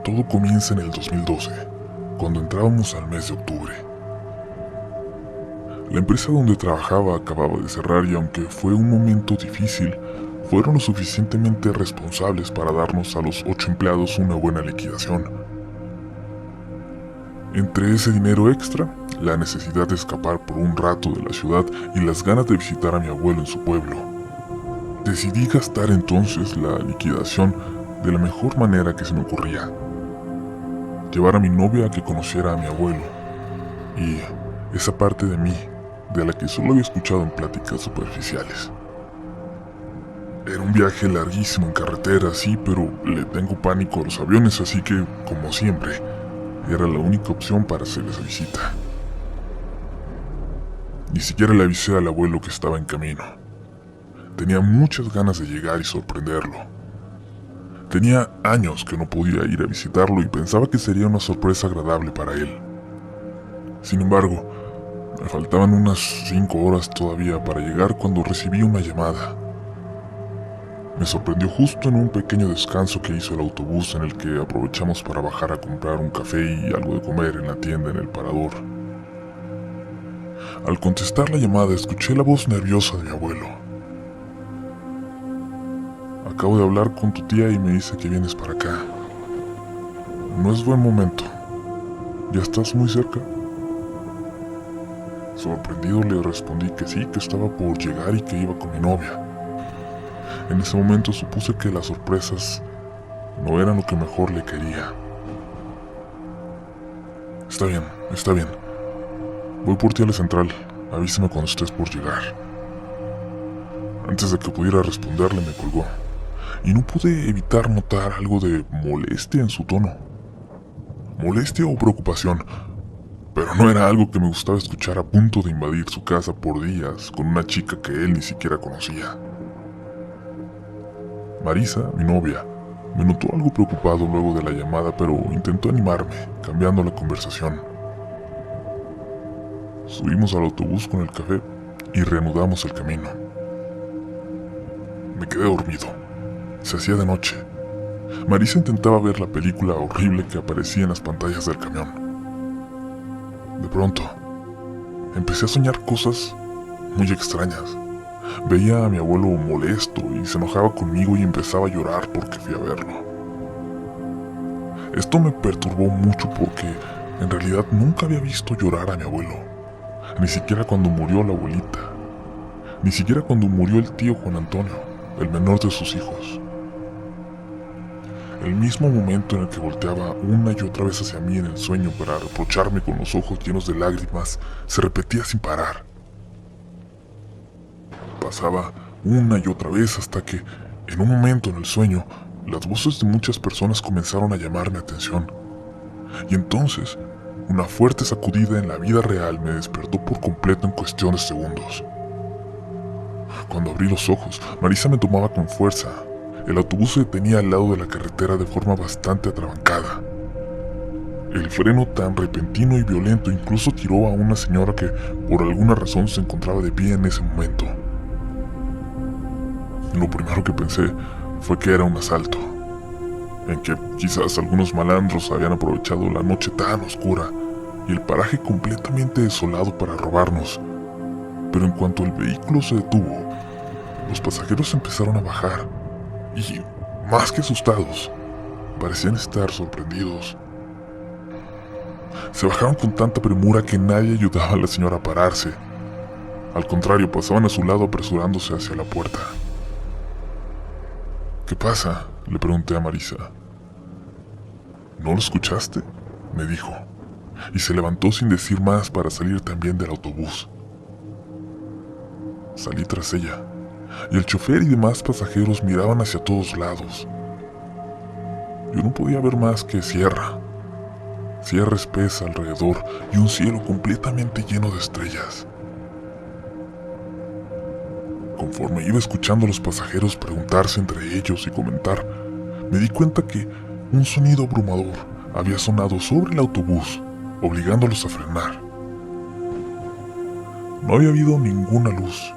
Todo comienza en el 2012, cuando entrábamos al mes de octubre. La empresa donde trabajaba acababa de cerrar y aunque fue un momento difícil, fueron lo suficientemente responsables para darnos a los 8 empleados una buena liquidación. Entre ese dinero extra, la necesidad de escapar por un rato de la ciudad y las ganas de visitar a mi abuelo en su pueblo, decidí gastar entonces la liquidación de la mejor manera que se me ocurría. Llevar a mi novia a que conociera a mi abuelo y esa parte de mí de la que solo había escuchado en pláticas superficiales. Era un viaje larguísimo en carretera, sí, pero le tengo pánico a los aviones, así que, como siempre, era la única opción para hacer esa visita. Ni siquiera le avisé al abuelo que estaba en camino. Tenía muchas ganas de llegar y sorprenderlo. Tenía años que no podía ir a visitarlo y pensaba que sería una sorpresa agradable para él. Sin embargo, me faltaban unas 5 horas todavía para llegar cuando recibí una llamada. Me sorprendió justo en un pequeño descanso que hizo el autobús en el que aprovechamos para bajar a comprar un café y algo de comer en la tienda en el parador. Al contestar la llamada escuché la voz nerviosa de mi abuelo. Acabo de hablar con tu tía y me dice que vienes para acá. No es buen momento. ¿Ya estás muy cerca? Sorprendido le respondí que sí, que estaba por llegar y que iba con mi novia. En ese momento supuse que las sorpresas no eran lo que mejor le quería. Está bien, está bien. Voy por ti a la central. Avísame cuando estés por llegar. Antes de que pudiera responderle me colgó, y no pude evitar notar algo de molestia en su tono. Molestia o preocupación, pero no era algo que me gustaba escuchar a punto de invadir su casa por días con una chica que él ni siquiera conocía. Marisa, mi novia, me notó algo preocupado luego de la llamada, pero intentó animarme, cambiando la conversación. Subimos al autobús con el café y reanudamos el camino. Me quedé dormido. Se hacía de noche. Marisa intentaba ver la película horrible que aparecía en las pantallas del camión. De pronto, empecé a soñar cosas muy extrañas. Veía a mi abuelo molesto y se enojaba conmigo y empezaba a llorar porque fui a verlo. Esto me perturbó mucho porque en realidad nunca había visto llorar a mi abuelo. Ni siquiera cuando murió la abuelita. Ni siquiera cuando murió el tío Juan Antonio, el menor de sus hijos. El mismo momento en el que volteaba una y otra vez hacia mí en el sueño para reprocharme con los ojos llenos de lágrimas se repetía sin parar. Pasaba una y otra vez hasta que, en un momento en el sueño, las voces de muchas personas comenzaron a llamar mi atención. Y entonces, una fuerte sacudida en la vida real me despertó por completo en cuestión de segundos. Cuando abrí los ojos, Marisa me tomaba con fuerza. El autobús se detenía al lado de la carretera de forma bastante atrabancada. El freno tan repentino y violento incluso tiró a una señora que por alguna razón se encontraba de pie en ese momento. Lo primero que pensé fue que era un asalto, en que quizás algunos malandros habían aprovechado la noche tan oscura y el paraje completamente desolado para robarnos. Pero en cuanto el vehículo se detuvo, los pasajeros empezaron a bajar y, más que asustados, parecían estar sorprendidos. Se bajaron con tanta premura que nadie ayudaba a la señora a pararse. Al contrario, pasaban a su lado apresurándose hacia la puerta. ¿Qué pasa?, le pregunté a Marisa. ¿No lo escuchaste?, me dijo, y se levantó sin decir más para salir también del autobús. Salí tras ella, y el chofer y demás pasajeros miraban hacia todos lados. Yo no podía ver más que sierra espesa alrededor y un cielo completamente lleno de estrellas. Conforme iba escuchando a los pasajeros preguntarse entre ellos y comentar, me di cuenta que un sonido abrumador había sonado sobre el autobús, obligándolos a frenar. No había habido ninguna luz,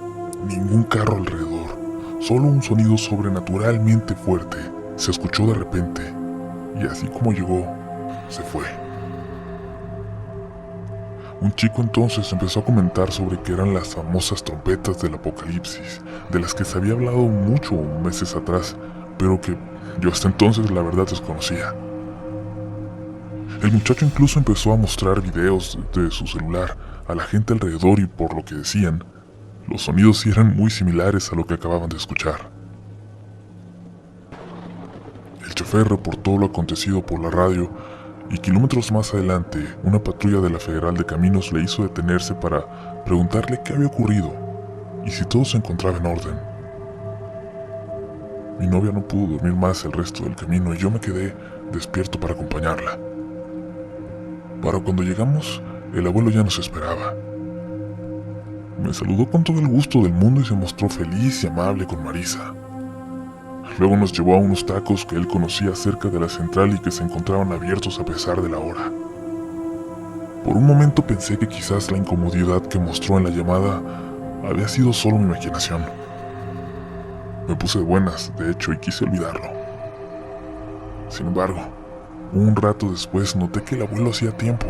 ningún carro alrededor, solo un sonido sobrenaturalmente fuerte se escuchó de repente, y así como llegó, se fue. Un chico entonces empezó a comentar sobre que eran las famosas trompetas del apocalipsis, de las que se había hablado mucho meses atrás, pero que yo hasta entonces la verdad desconocía. El muchacho incluso empezó a mostrar videos de su celular a la gente alrededor y por lo que decían, los sonidos sí eran muy similares a lo que acababan de escuchar. El chofer reportó lo acontecido por la radio y kilómetros más adelante, una patrulla de la Federal de Caminos le hizo detenerse para preguntarle qué había ocurrido y si todo se encontraba en orden. Mi novia no pudo dormir más el resto del camino y yo me quedé despierto para acompañarla. Para cuando llegamos, el abuelo ya nos esperaba. Me saludó con todo el gusto del mundo y se mostró feliz y amable con Marisa. Luego nos llevó a unos tacos que él conocía cerca de la central y que se encontraban abiertos a pesar de la hora. Por un momento pensé que quizás la incomodidad que mostró en la llamada había sido solo mi imaginación. Me puse de buenas, de hecho, y quise olvidarlo. Sin embargo, un rato después noté que el abuelo hacía tiempo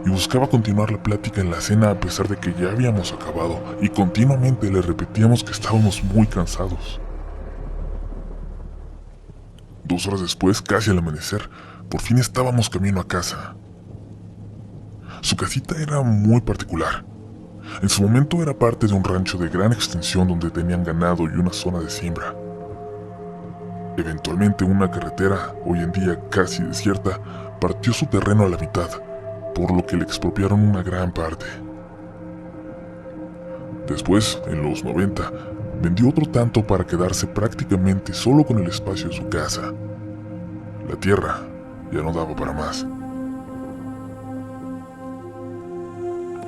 y buscaba continuar la plática en la cena a pesar de que ya habíamos acabado y continuamente le repetíamos que estábamos muy cansados. 2 horas después, casi al amanecer, por fin estábamos camino a casa. Su casita era muy particular. En su momento era parte de un rancho de gran extensión donde tenían ganado y una zona de siembra. Eventualmente una carretera, hoy en día casi desierta, partió su terreno a la mitad, por lo que le expropiaron una gran parte. Después, en los 90, vendió otro tanto para quedarse prácticamente solo con el espacio de su casa. La tierra ya no daba para más.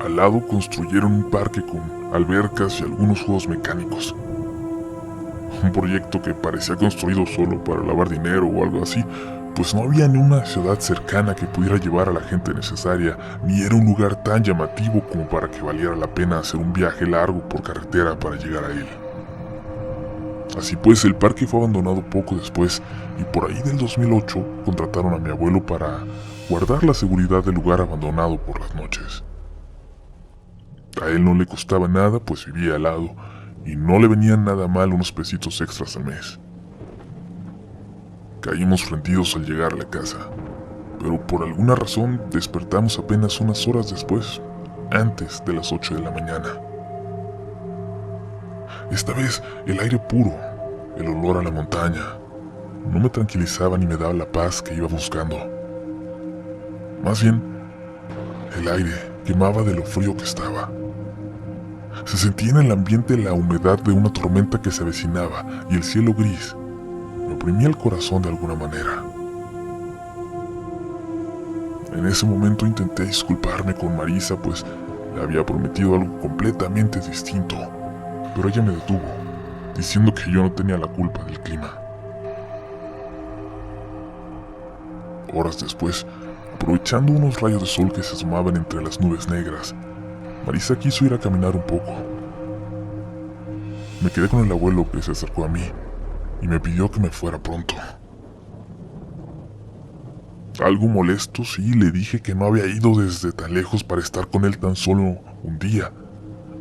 Al lado construyeron un parque con albercas y algunos juegos mecánicos. Un proyecto que parecía construido solo para lavar dinero o algo así, pues no había ni una ciudad cercana que pudiera llevar a la gente necesaria, ni era un lugar tan llamativo como para que valiera la pena hacer un viaje largo por carretera para llegar a él. Así pues, el parque fue abandonado poco después y por ahí del 2008 contrataron a mi abuelo para guardar la seguridad del lugar abandonado por las noches. A él no le costaba nada, pues vivía al lado, y no le venían nada mal unos pesitos extras al mes. Caímos rendidos al llegar a la casa, pero por alguna razón despertamos apenas unas horas después, antes de las 8 de la mañana. Esta vez el aire puro, el olor a la montaña, no me tranquilizaba ni me daba la paz que iba buscando. Más bien, el aire quemaba de lo frío que estaba. Se sentía en el ambiente la humedad de una tormenta que se avecinaba y el cielo gris me oprimía el corazón de alguna manera. En ese momento intenté disculparme con Marisa, pues le había prometido algo completamente distinto, pero ella me detuvo, diciendo que yo no tenía la culpa del clima. Horas después, aprovechando unos rayos de sol que se asomaban entre las nubes negras, Marisa quiso ir a caminar un poco. Me quedé con el abuelo que se acercó a mí y me pidió que me fuera pronto. Algo molesto, sí, le dije que no había ido desde tan lejos para estar con él tan solo un día,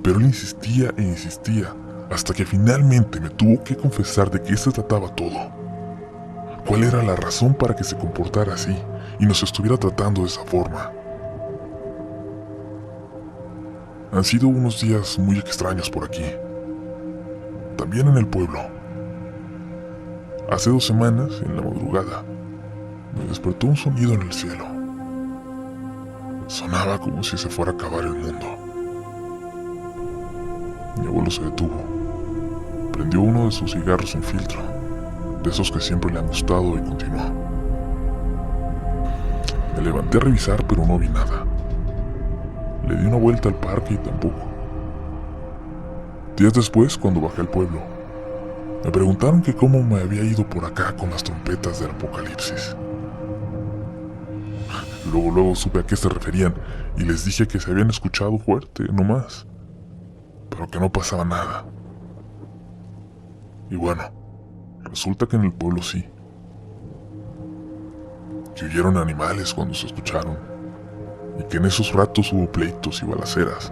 pero él insistía e insistía, hasta que finalmente me tuvo que confesar de qué se trataba todo. ¿Cuál era la razón para que se comportara así y nos estuviera tratando de esa forma? Han sido unos días muy extraños por aquí. También en el pueblo. Hace 2 semanas, en la madrugada, me despertó un sonido en el cielo. Sonaba como si se fuera a acabar el mundo. Mi abuelo se detuvo. Prendió uno de sus cigarros sin filtro, de esos que siempre le han gustado, y continuó. Me levanté a revisar, pero no vi nada. Le di una vuelta al parque y tampoco. Días después, cuando bajé al pueblo, me preguntaron que cómo me había ido por acá con las trompetas del apocalipsis. Luego supe a qué se referían y les dije que se habían escuchado fuerte, no más, pero que no pasaba nada. Y bueno, resulta que en el pueblo sí. que huyeron animales cuando se escucharon, y que en esos ratos hubo pleitos y balaceras,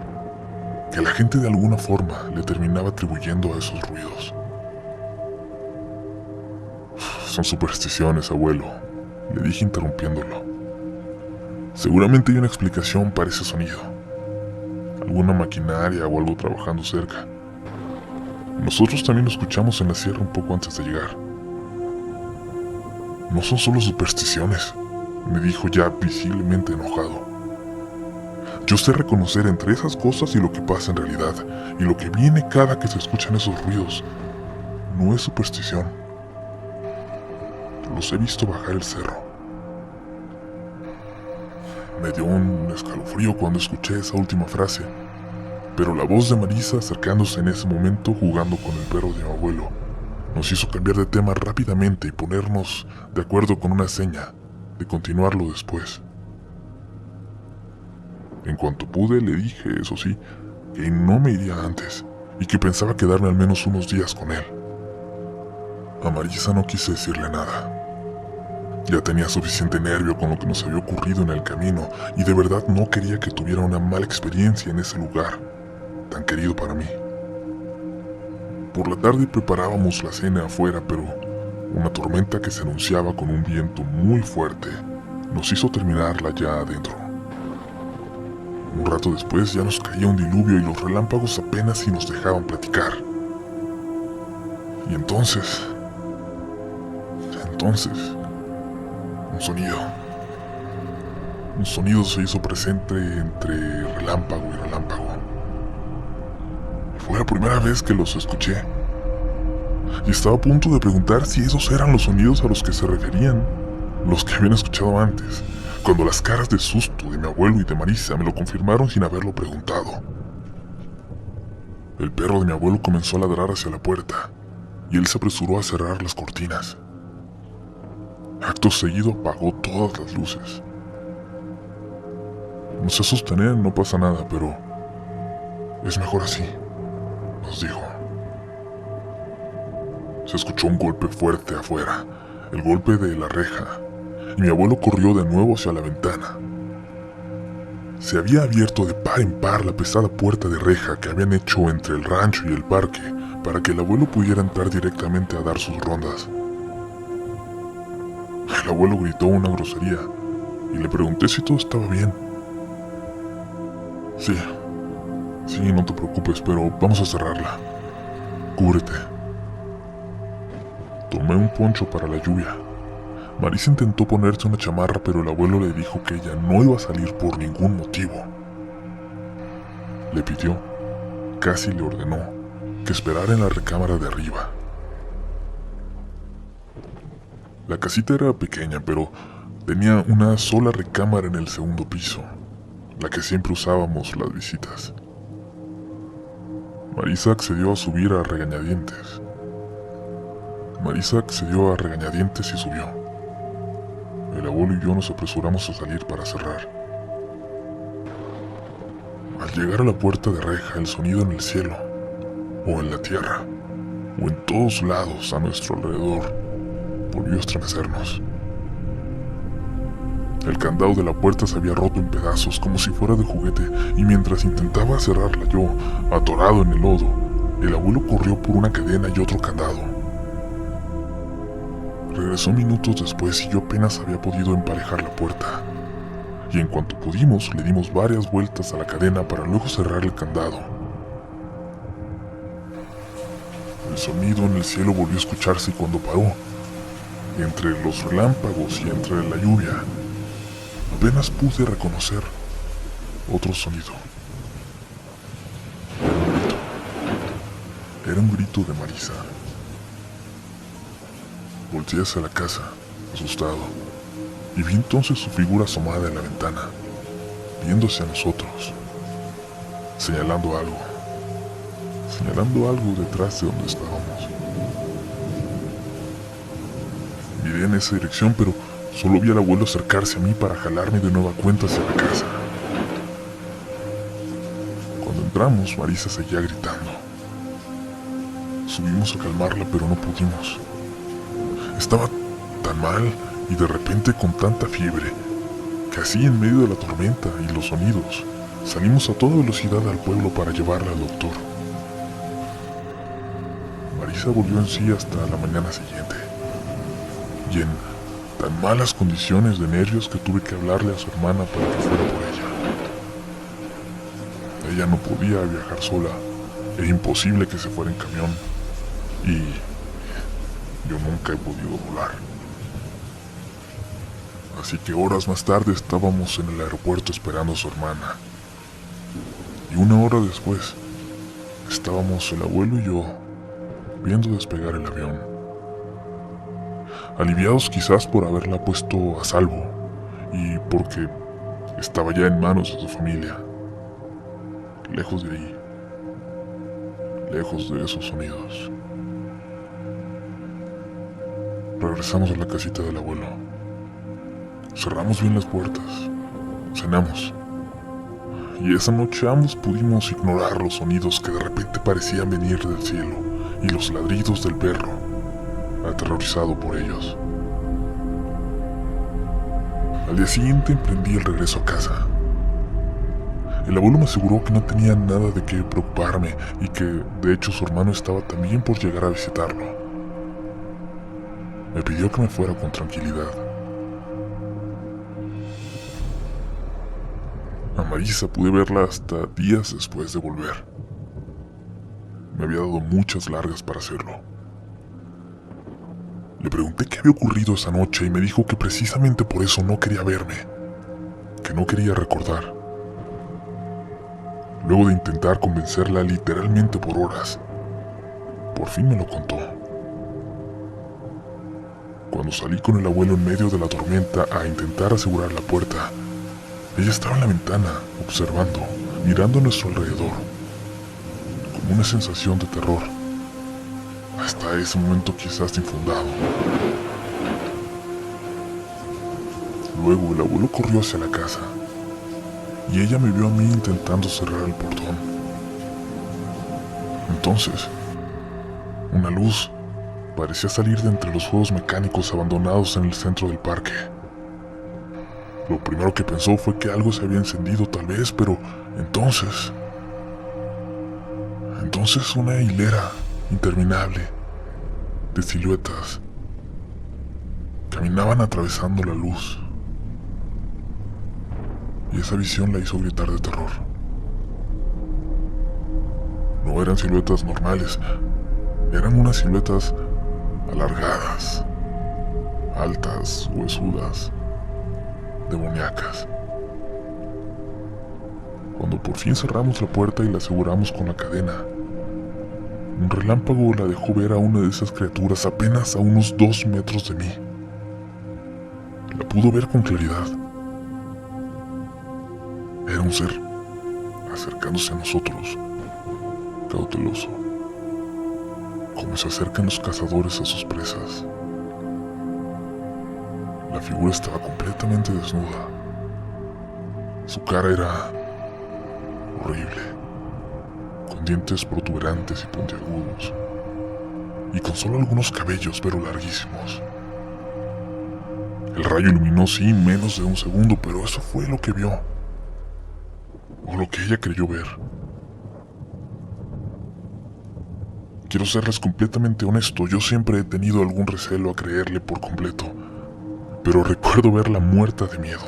que la gente de alguna forma le terminaba atribuyendo a esos ruidos. Son supersticiones, abuelo, le dije interrumpiéndolo. Seguramente hay una explicación para ese sonido. Alguna maquinaria o algo trabajando cerca. Nosotros también lo escuchamos en la sierra un poco antes de llegar. No son solo supersticiones, me dijo ya visiblemente enojado. Yo sé reconocer entre esas cosas y lo que pasa en realidad, y lo que viene cada que se escuchan esos ruidos. No es superstición. Los he visto bajar el cerro. Me dio un escalofrío cuando escuché esa última frase, pero la voz de Marisa acercándose en ese momento jugando con el perro de mi abuelo nos hizo cambiar de tema rápidamente y ponernos de acuerdo con una seña de continuarlo después. En cuanto pude le dije, eso sí, que no me iría antes y que pensaba quedarme al menos unos días con él. A Marisa no quise decirle nada. Ya tenía suficiente nervio con lo que nos había ocurrido en el camino y de verdad no quería que tuviera una mala experiencia en ese lugar tan querido para mí. Por la tarde preparábamos la cena afuera, pero una tormenta que se anunciaba con un viento muy fuerte nos hizo terminarla ya adentro. Un rato después ya nos caía un diluvio y los relámpagos apenas si nos dejaban platicar. Y entonces, un sonido se hizo presente entre relámpago y relámpago. Fue la primera vez que los escuché. Y estaba a punto de preguntar si esos eran los sonidos a los que se referían, los que habían escuchado antes, cuando las caras de susto de mi abuelo y de Marisa me lo confirmaron sin haberlo preguntado. El perro de mi abuelo comenzó a ladrar hacia la puerta, y él se apresuró a cerrar las cortinas. Acto seguido apagó todas las luces. No se asusten, no pasa nada, pero es mejor así, nos dijo. Se escuchó un golpe fuerte afuera, el golpe de la reja, y mi abuelo corrió de nuevo hacia la ventana. Se había abierto de par en par la pesada puerta de reja que habían hecho entre el rancho y el parque para que el abuelo pudiera entrar directamente a dar sus rondas. El abuelo gritó una grosería y le pregunté si todo estaba bien. Sí, no te preocupes, pero vamos a cerrarla. Cúbrete. Tomé un poncho para la lluvia. Marisa intentó ponerse una chamarra, pero el abuelo le dijo que ella no iba a salir por ningún motivo. Le pidió, casi le ordenó, que esperara en la recámara de arriba. La casita era pequeña, pero tenía una sola recámara en el segundo piso, la que siempre usábamos las visitas. Marisa accedió a subir a regañadientes. Y subió. El abuelo y yo nos apresuramos a salir para cerrar. Al llegar a la puerta de reja, el sonido en el cielo, o en la tierra, o en todos lados a nuestro alrededor, volvió a estremecernos. El candado de la puerta se había roto en pedazos como si fuera de juguete, y mientras intentaba cerrarla yo, atorado en el lodo, el abuelo corrió por una cadena y otro candado. Regresó minutos después y yo apenas había podido emparejar la puerta. Y en cuanto pudimos, le dimos varias vueltas a la cadena para luego cerrar el candado. El sonido en el cielo volvió a escucharse cuando paró. Entre los relámpagos y entre la lluvia, apenas pude reconocer otro sonido. Era un grito de Marisa. Volteé hacia la casa, asustado, y vi entonces su figura asomada en la ventana, viéndose a nosotros, señalando algo detrás de donde estábamos. Miré en esa dirección, pero solo vi al abuelo acercarse a mí para jalarme de nueva cuenta hacia la casa. Cuando entramos, Marisa seguía gritando. Subimos a calmarla, pero no pudimos. Estaba tan mal y de repente con tanta fiebre, que así en medio de la tormenta y los sonidos, salimos a toda velocidad al pueblo para llevarla al doctor. Marisa volvió en sí hasta la mañana siguiente, y en tan malas condiciones de nervios que tuve que hablarle a su hermana para que fuera por ella. Ella no podía viajar sola, era imposible que se fuera en camión, y yo nunca he podido volar. Así que horas más tarde estábamos en el aeropuerto esperando a su hermana. Y una hora después, estábamos el abuelo y yo viendo despegar el avión. Aliviados quizás por haberla puesto a salvo y porque estaba ya en manos de su familia. Lejos de ahí, lejos de esos sonidos. Regresamos a la casita del abuelo. Cerramos bien las puertas, cenamos. Y esa noche ambos pudimos ignorar los sonidos que de repente parecían venir del cielo y los ladridos del perro, aterrorizado por ellos. Al día siguiente emprendí el regreso a casa. El abuelo me aseguró que no tenía nada de qué preocuparme y que, de hecho, su hermano estaba también por llegar a visitarlo. Me pidió que me fuera con tranquilidad. A Marisa pude verla hasta días después de volver. Me había dado muchas largas para hacerlo. Le pregunté qué había ocurrido esa noche y me dijo que precisamente por eso no quería verme, que no quería recordar. Luego de intentar convencerla literalmente por horas, por fin me lo contó. Cuando salí con el abuelo en medio de la tormenta a intentar asegurar la puerta, ella estaba en la ventana, observando, mirando a nuestro alrededor, con una sensación de terror, hasta ese momento quizás infundado. Luego el abuelo corrió hacia la casa, y ella me vio a mí intentando cerrar el portón. Entonces, una luz parecía salir de entre los juegos mecánicos abandonados en el centro del parque. Lo primero que pensó fue que algo se había encendido tal vez, pero entonces una hilera interminable de siluetas caminaban atravesando la luz. Y esa visión la hizo gritar de terror. No eran siluetas normales, eran unas siluetas alargadas, altas, huesudas, demoníacas. Cuando por fin cerramos la puerta y la aseguramos con la cadena, un relámpago la dejó ver a una de esas criaturas apenas a unos 2 metros de mí. La pudo ver con claridad. Era un ser acercándose a nosotros, cauteloso, como se acercan los cazadores a sus presas. La figura estaba completamente desnuda. Su cara era horrible, con dientes protuberantes y puntiagudos, y con solo algunos cabellos, pero larguísimos. El rayo iluminó sí menos de un segundo, pero eso fue lo que vio, o lo que ella creyó ver. Quiero serles completamente honesto, yo siempre he tenido algún recelo a creerle por completo, pero recuerdo verla muerta de miedo.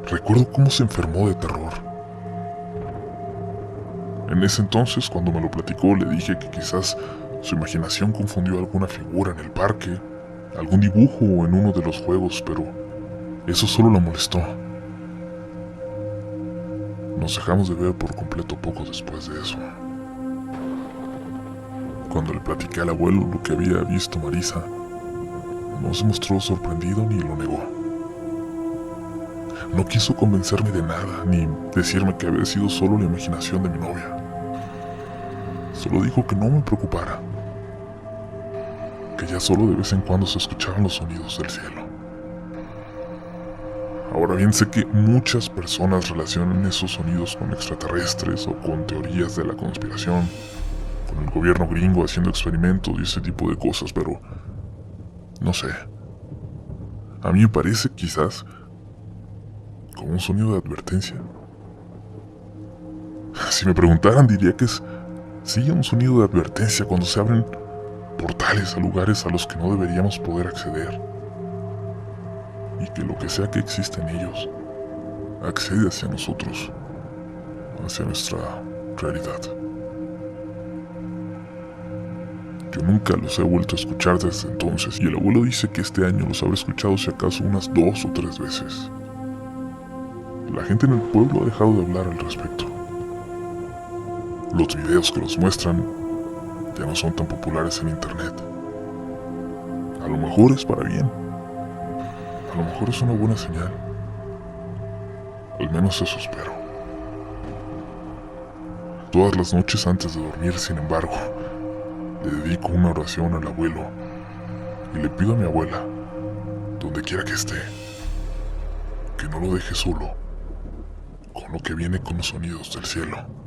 Recuerdo cómo se enfermó de terror. En ese entonces, cuando me lo platicó, le dije que quizás su imaginación confundió alguna figura en el parque, algún dibujo o en uno de los juegos, pero eso solo la molestó. Nos dejamos de ver por completo poco después de eso. Cuando le platiqué al abuelo lo que había visto Marisa, no se mostró sorprendido ni lo negó. No quiso convencerme de nada, ni decirme que había sido solo la imaginación de mi novia. Solo dijo que no me preocupara, que ya solo de vez en cuando se escuchaban los sonidos del cielo. Ahora bien, sé que muchas personas relacionan esos sonidos con extraterrestres o con teorías de la conspiración, con el gobierno gringo haciendo experimentos y ese tipo de cosas, pero no sé. A mí me parece, quizás, como un sonido de advertencia. Si me preguntaran, diría que es, sí, un sonido de advertencia cuando se abren portales a lugares a los que no deberíamos poder acceder. Y que lo que sea que exista en ellos, accede hacia nosotros, hacia nuestra realidad. Yo nunca los he vuelto a escuchar desde entonces, y el abuelo dice que este año los habrá escuchado si acaso unas 2 o 3 veces. La gente en el pueblo ha dejado de hablar al respecto. Los videos que los muestran ya no son tan populares en internet. A lo mejor es para bien. A lo mejor es una buena señal. Al menos eso espero. Todas las noches antes de dormir, sin embargo, le dedico una oración al abuelo y le pido a mi abuela, donde quiera que esté, que no lo deje solo con lo que viene con los sonidos del cielo.